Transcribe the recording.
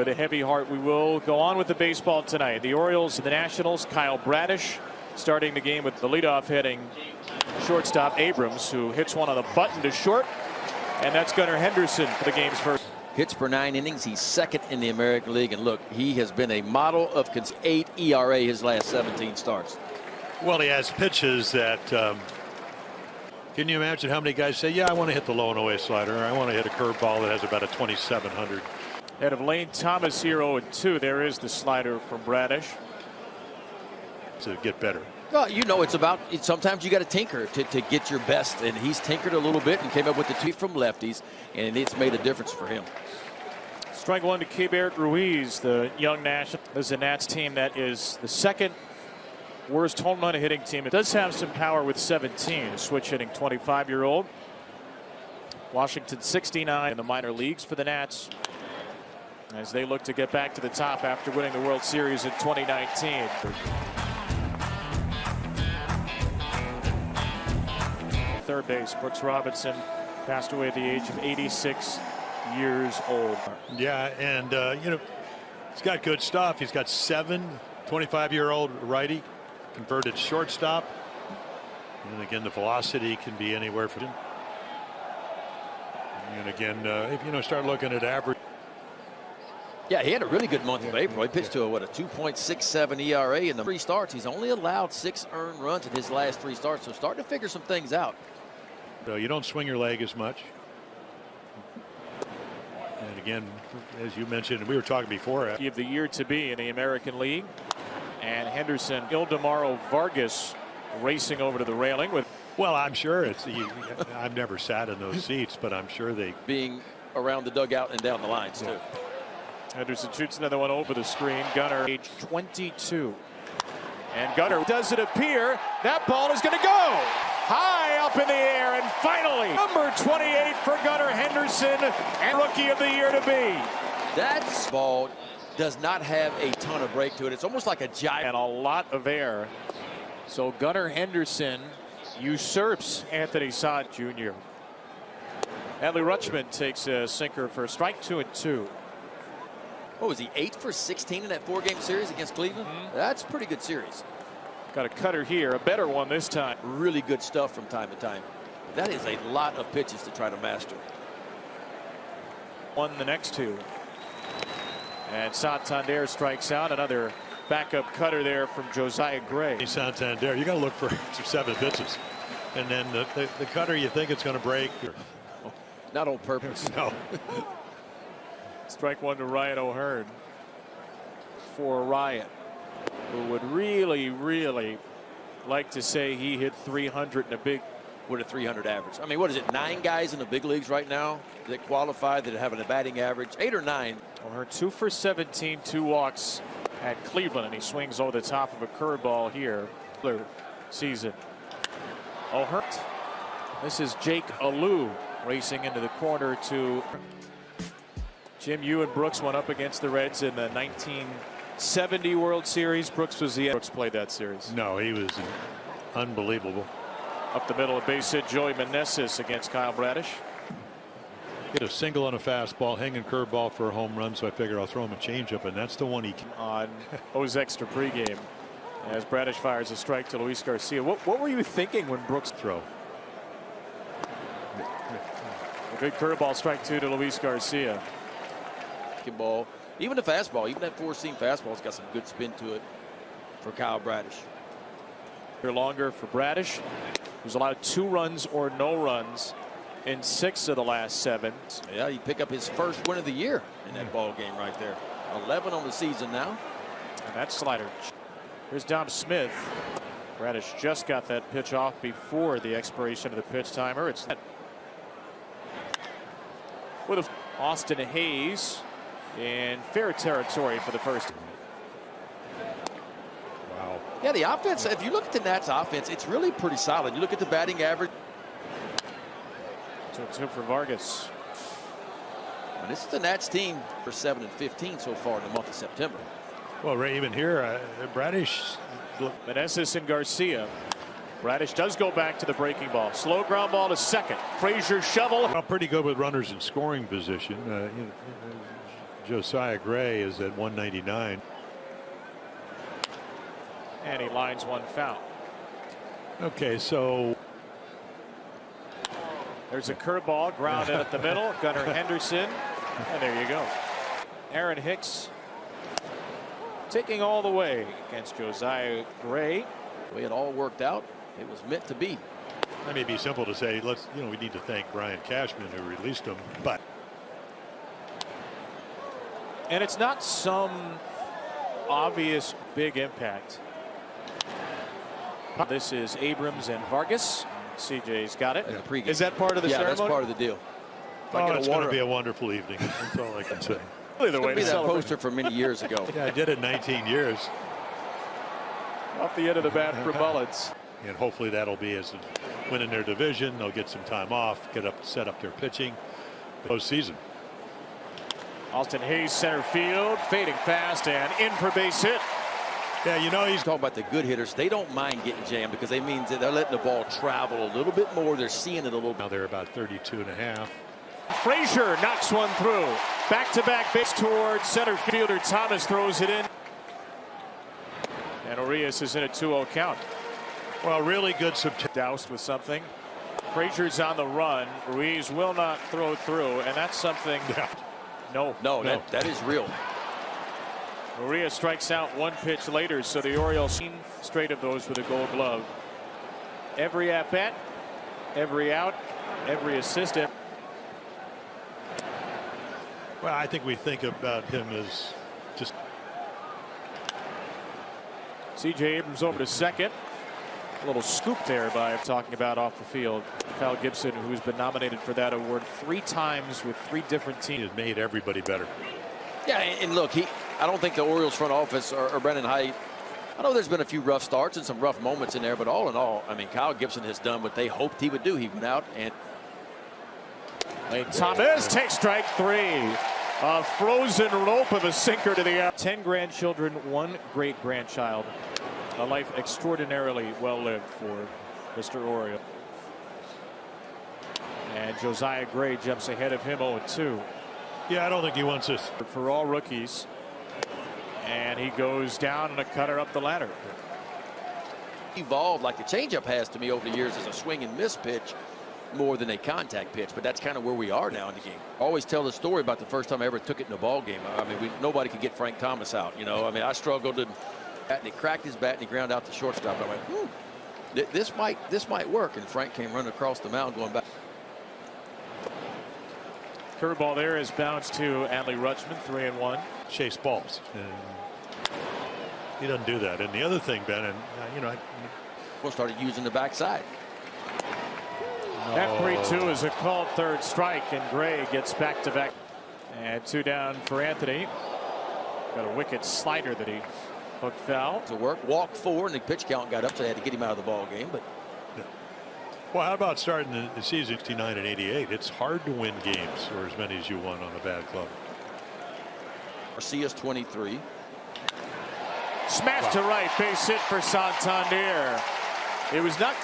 with a heavy heart, we will go on with the baseball tonight. The Orioles and the Nationals. Kyle Bradish starting the game with the leadoff hitting shortstop Abrams, who hits one on the button to short. And that's Gunnar Henderson for the game's first. Hits per 9 innings. He's second in the American League. And look, he has been a model of 8 ERA his last 17 starts. Well, he has pitches that can you imagine how many guys say, yeah, I want to hit the low and away slider, or I want to hit a curveball that has about a 2,700. Head of Lane Thomas here 0-2. There is the slider from Bradish. To get better. Well, you know, sometimes you got to tinker to get your best, and he's tinkered a little bit and came up with the 2 from lefties, and it's made a difference for him. Strike one to Keibert Ruiz, the young national. This is a Nats team that is the second worst home run hitting team. It does have some power with 17. Switch hitting 25-year-old. Washington 69 in the minor leagues for the Nats as they look to get back to the top after winning the World Series in 2019. Third base, Brooks Robinson passed away at the age of 86 years old. Yeah, and you know, he's got good stuff. He's got 7 25-year-old righty converted shortstop, and again the velocity can be anywhere for him. And again, if you start looking at average. Yeah, he had a really good month of April. He pitched to a 2.67 ERA in the 3 starts. He's only allowed 6 earned runs in his last 3 starts, so starting to figure some things out. So you don't swing your leg as much. And again, as you mentioned, we were talking before. Of the year to be in the American League. And Henderson, Ildemaro Vargas racing over to the railing with. Well, I'm sure I've never sat in those seats, but I'm sure they. Being around the dugout and down the lines, too. Henderson shoots another one over the screen. Gunnar, age 22. And Gunnar, does it appear that ball is going to go high up in the air, and finally number 28 for Gunnar Henderson, and rookie of the year to be. That ball does not have a ton of break to it. It's almost like a giant. And a lot of air. So Gunnar Henderson usurps Anthony Sod Jr. Adley Rutschman takes a sinker for strike 2 and 2. What was he, 8 for 16 in that 4-game series against Cleveland? That's a pretty good series. Got a cutter here, a better one this time. Really good stuff from time to time. That is a lot of pitches to try to master. Won the next 2. And Santander strikes out. Another backup cutter there from Josiah Gray. Santander, you got to look for 7 pitches, and then the cutter you think it's going to break. Not on purpose. No. Strike 1 to Ryan O'Hearn for Ryan, who would really like to say he hit 300 in a big. With a 300 average. I mean, what is it, 9 guys in the big leagues right now that qualify, that have a batting average, 8 or 9. O'Hearn 2 for 17, 2 walks at Cleveland, and he swings over the top of a curveball here. Season. O'Hearn. This is Jake Alou racing into the corner to Jim. You and Brooks went up against the Reds in the 1970 World Series. Brooks played that series. No, he was unbelievable. Up the middle of base hit Joey Meneses against Kyle Bradish. Hit a single on a fastball, hanging curveball for a home run, so I figured I'll throw him a changeup, and that's the one he on O's Extra pregame as Bradish fires a strike to Luis Garcia. What were you thinking when Brooks throw? A good curveball, strike 2 to Luis Garcia. Ball, even the fastball, even that 4-seam fastball's got some good spin to it for Kyle Bradish. Longer for Bradish, who's allowed 2 runs or no runs in 6 of the last 7. Yeah, he picked up his first win of the year in that ball game right there. 11 on the season now. And that slider. Here's Dom Smith. Bradish just got that pitch off before the expiration of the pitch timer. It's with Austin Hayes in fair territory for the first. Wow. Yeah, the offense, if you look at the Nats offense, it's really pretty solid. You look at the batting average. 2-2 for Vargas. And this is the Nats team for 7 and 15 so far in the month of September. Well, Ray, even here, Bradish. Meneses and Garcia. Bradish does go back to the breaking ball. Slow ground ball to second. Frazier shovel. Well, pretty good with runners in scoring position. Josiah Gray is at 199. And he lines one foul. Okay, so there's a curveball grounded at the middle. Gunnar Henderson. And there you go. Aaron Hicks taking all the way against Josiah Gray. The way it all worked out, it was meant to be. that may be simple to say. We need to thank Brian Cashman who released him, but And it's not some obvious big impact. This is Abrams and Vargas. CJ's got it. Yeah. Is that part of the ceremony? Yeah, that's part of the deal. it's going to be a wonderful evening. That's all I can say. Really the way It'll be to that celebrate. poster from many years ago. Yeah, I did it 19 years. Off the end of the bat for Mullins. And hopefully that'll be as winning their division. They'll get some time off, set up their pitching postseason. Austin Hayes center field, fading fast and in for base hit. Yeah, he's Talking about the good hitters, they don't mind getting jammed because it means that they're letting the ball travel a little bit more. They're seeing it a little bit. now they're about 32.5. Frazier knocks one through. Back-to-back base towards center fielder Thomas throws it in. And Urias is in a 2-0 count. Well, really good Doused with something. Frazier's on the run. Ruiz will not throw through, and that's something. Yeah. No. That is real. Urias strikes out one pitch later, so the Orioles straight of those with a Gold Glove. Every at bat, every out, every assist. Well, I think we think about him as just C.J. Abrams over to second. A little scoop there by talking about off the field. Kyle Gibson, who's been nominated for that award 3 times with 3 different he teams. has made everybody better. Yeah, and look, I don't think the Orioles front office or Brendan Height, I know there's been a few rough starts and some rough moments in there, but all in all, I mean, Kyle Gibson has done what they hoped he would do. He went out and Lane Thomas takes strike 3. A frozen rope of a sinker to the out. 10 grandchildren, 1 great grandchild. A life extraordinarily well lived for Mr. Oriole. And Josiah Gray jumps ahead of him 0-2. Yeah, I don't think he wants this. For all rookies. And he goes down on a cutter up the ladder. evolved like the changeup has to me over the years as a swing and miss pitch more than a contact pitch, but that's kind of where we are now in the game. I always tell the story about the first time I ever took it in a ball game. I mean, nobody could get Frank Thomas out. You know, I mean, I struggled and he cracked his bat and he ground out the shortstop. I went, this might work. And Frank came running across the mound going back. Curveball there is bounced to Adley Rutschman, 3-1. Chase balls. And he doesn't do that. And the other thing, Ben, and you know, We'll start using the backside. That 3-2 is a called third strike, and Gray gets back-to-back. And 2 down for Anthony. Got a wicked slider that he hooked foul. To work, walk 4, and the pitch count got up, so they had to get him out of the ball game. But well, how about starting the season 69 and 88? It's hard to win games, or as many as you won on a bad club. Garcia's 23. Smashed to right, base hit for Santander. It was not